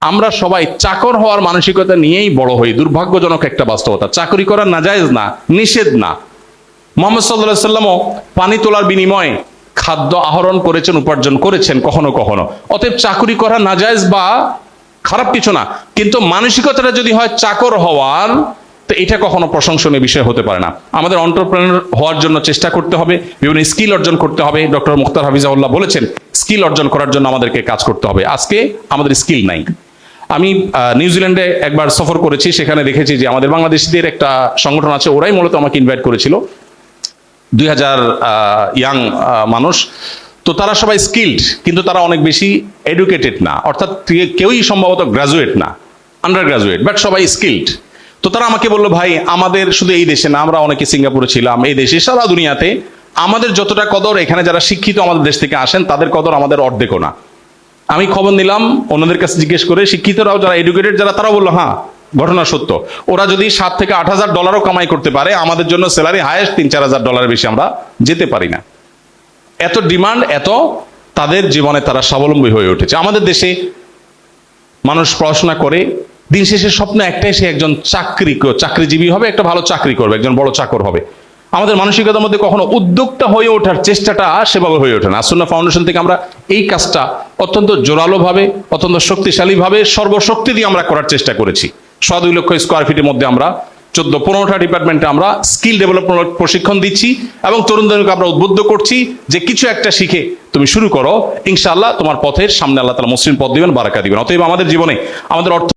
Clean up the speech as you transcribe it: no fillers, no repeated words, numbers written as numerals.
আমরা সবাই চাকর হওয়ার মানসিকতা নিয়েই বড় হই। দুর্ভাগ্যজনক একটা বাস্তবতা। চাকরি করা নাজায়েজ না, নিষেধ না। মুহাম্মদ সাল্লাল্লাহু আলাইহি ওয়াসাল্লামও পানি তোলার বিনিময়ে খাদ্য আহরণ করেছেন, উপার্জন করেছেন কখনো কখনো। অতএব চাকরি করা নাজায়েজ বা খারাপ কিছু না, কিন্তু মানসিকতাটা যদি হয় চাকর হওয়ার, তো এটা কখনো প্রশংসনীয় বিষয় হতে পারে না। আমাদের এন্টারপ্রেনার হওয়ার জন্য চেষ্টা করতে হবে, বিভিন্ন স্কিল অর্জন করতে হবে। ডক্টর মুখতার হাফিজাহুল্লাহ বলেছেন স্কিল অর্জন করার জন্য আমাদেরকে কাজ করতে হবে। আজকে আমাদের স্কিল নাই। আমি নিউজিল্যান্ডে একবার সফর করেছি, সেখানে দেখেছি যে আমাদের বাংলাদেশিদের একটা সংগঠন আছে, ওরাই মূলত আমাকে ইনভাইট করেছিল। 2000 ইয়াং মানুষ, তো তারা সবাই স্কিলড, কিন্তু তারা অনেক বেশি এডুকেটেড না, অর্থাৎ কেউই সম্ভবত গ্রাজুয়েট না, আন্ডার গ্রাজুয়েট, বাট সবাই স্কিলড। তো তারা আমাকে বললো, ভাই আমাদের শুধু এই দেশে না, আমরা অনেকে সিঙ্গাপুরে ছিলাম, এই দেশে সারা দুনিয়াতে আমাদের যতটা কদর এখানে যারা শিক্ষিত আমাদের দেশ থেকে আসেন তাদের কদর আমাদের অর্ধেকও না। আমি খবর নিলাম ওনাদের কাছে জিজ্ঞেস করে, শিক্ষিতরাও যারা এডুকেটেড যারা, তারা বললো হ্যাঁ ঘটনা সত্য। ওরা যদি 7 থেকে 8,000 ডলারও কামাই করতে পারে, আমাদের জন্য স্যালারি হায়েস্ট 3-4 হাজার ডলারের বেশি আমরা যেতে পারি না। এত ডিমান্ড, এত তাদের জীবনে তারা স্বাবলম্বী হয়ে উঠেছে। আমাদের দেশে মানুষ পড়াশোনা করে, দিন শেষে স্বপ্ন একটাই, সে একজন চাকরিজীবী হবে, একটা ভালো চাকরি করবে, একজন বড় চাকর হবে। আমাদের মানসিকতার মধ্যে কখনো উদ্যোক্তা হয়ে ওঠার চেষ্টাটা সেভাবে হয়ে ওঠে না। সুন্নাহ ফাউন্ডেশন থেকে আমরা এই কাজটা অত্যন্ত জোরালোভাবে, অত্যন্ত শক্তিশালীভাবে, সর্বশক্তি দিয়ে আমরা করার চেষ্টা করেছি। 2.5 লক্ষ স্কোয়ার ফিটের মধ্যে আমরা 14-15টা ডিপার্টমেন্টে আমরা স্কিল ডেভেলপমেন্ট প্রশিক্ষণ দিচ্ছি এবং তরুণদেরকে আমরা উদ্বুদ্ধ করছি যে কিছু একটা শিখে তুমি শুরু করো, ইনশাআল্লাহ তোমার পথের সামনে আল্লাহ তাআলা মসৃণ পথ দিবেন, বারাকা দিবেন। অতএব আমাদের জীবনে আমাদের অর্থ